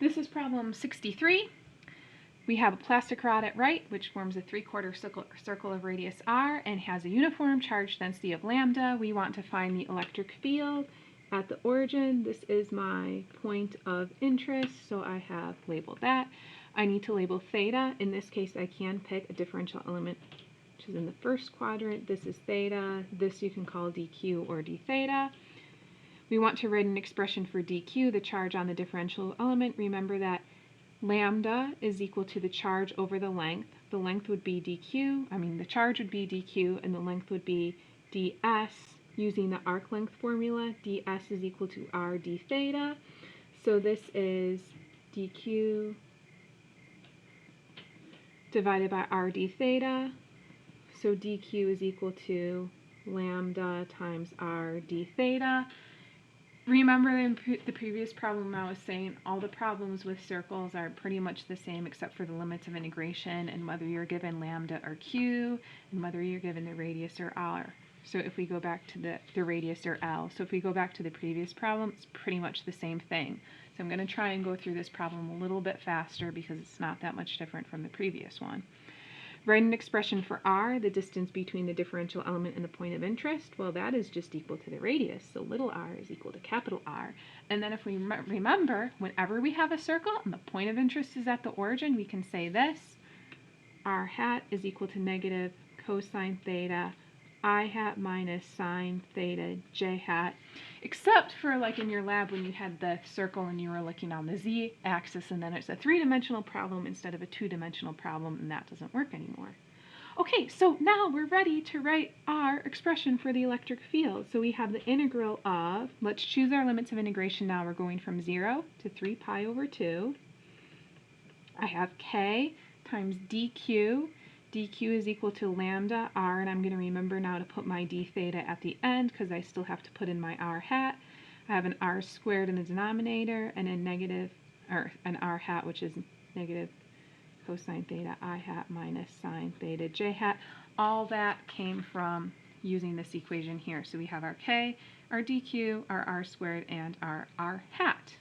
This is problem 63. We have a plastic rod at right, which forms a 3/4 circle of radius r and has a uniform charge density of lambda. We want to find the electric field at the origin. This is my point of interest, so I have labeled that. I need to label theta. In this case, I can pick a differential element, which is in the first quadrant. This is theta. This you can call dq or d theta. We want to write an expression for dq, the charge on the differential element. Remember that lambda is equal to the charge over the length. The length would be the charge would be dq, and the length would be ds. Using the arc length formula, ds is equal to r d theta. So this is dq divided by r d theta. So dq is equal to lambda times r d theta. Remember in the previous problem I was saying all the problems with circles are pretty much the same except for the limits of integration and whether you're given lambda or q and whether you're given the radius or r. So if we go back to the radius or L, so if we go back to the previous problem, it's pretty much the same thing. So I'm going to try and go through this problem a little bit faster because it's not that much different from the previous one. Write an expression for r, the distance between the differential element and the point of interest. Well, that is just equal to the radius, so little r is equal to capital R. And then if we remember, whenever we have a circle and the point of interest is at the origin, we can say this, r hat is equal to negative cosine theta I hat minus sine theta j hat, except for like in your lab when you had the circle and you were looking on the z-axis and then it's a three-dimensional problem instead of a two-dimensional problem, and that doesn't work anymore. Okay, so now we're ready to write our expression for the electric field. So we have the integral of, let's choose our limits of integration now. We're going from 0 to 3 pi over 2. I have k times dq. dq is equal to lambda r, and I'm going to remember now to put my d theta at the end because I still have to put in my r hat. I have an r squared in the denominator and an r hat, which is negative cosine theta I hat minus sine theta j hat. All that came from using this equation here. So we have our k, our dq, our r squared, and our r hat.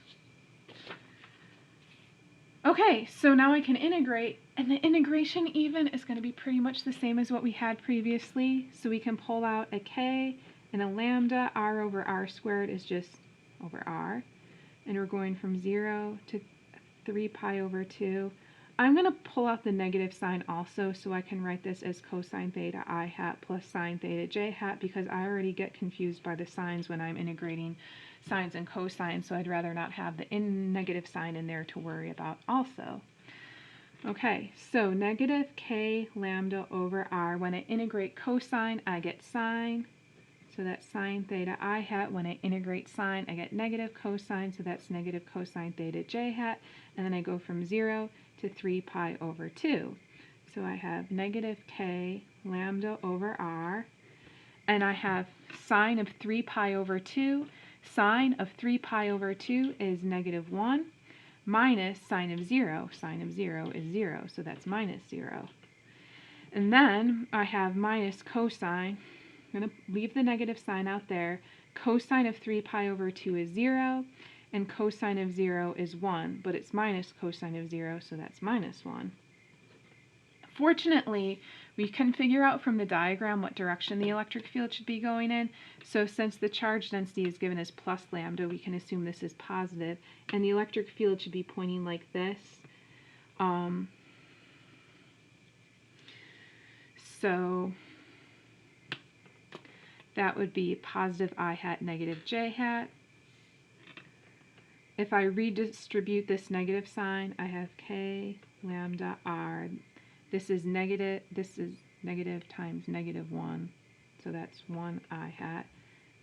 Okay, so now I can integrate, and the integration even is going to be pretty much the same as what we had previously. So we can pull out a k and a lambda. R over r squared is just over r. And we're going from 0 to 3 pi over 2. I'm going to pull out the negative sign also, so I can write this as cosine theta I hat plus sine theta j hat, because I already get confused by the signs when I'm integrating sines and cosines, so I'd rather not have the negative sign in there to worry about also. Okay, so negative k lambda over r. When I integrate cosine, I get sine, so that's sine theta I hat. When I integrate sine, I get negative cosine, so that's negative cosine theta j hat. And then I go from 0 to 3 pi over 2. So I have negative k lambda over r, and I have sine of 3 pi over 2. Sine of 3 pi over 2 is negative 1, minus sine of 0. Sine of 0 is 0, so that's minus 0. And then I have minus cosine. I'm going to leave the negative sign out there. Cosine of 3 pi over 2 is 0, and cosine of 0 is 1, but it's minus cosine of 0, so that's minus 1. Fortunately, we can figure out from the diagram what direction the electric field should be going in. So since the charge density is given as plus lambda, we can assume this is positive, and the electric field should be pointing like this. So that would be positive I hat, negative j hat. If I redistribute this negative sign, I have k lambda r. This is negative times negative 1, so that's 1 I hat.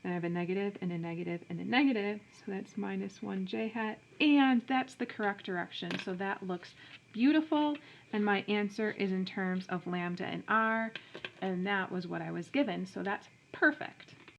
Then I have a negative and a negative and a negative, so that's minus 1 j hat, and that's the correct direction. So that looks beautiful, and my answer is in terms of lambda and r, and that was what I was given, so that's perfect.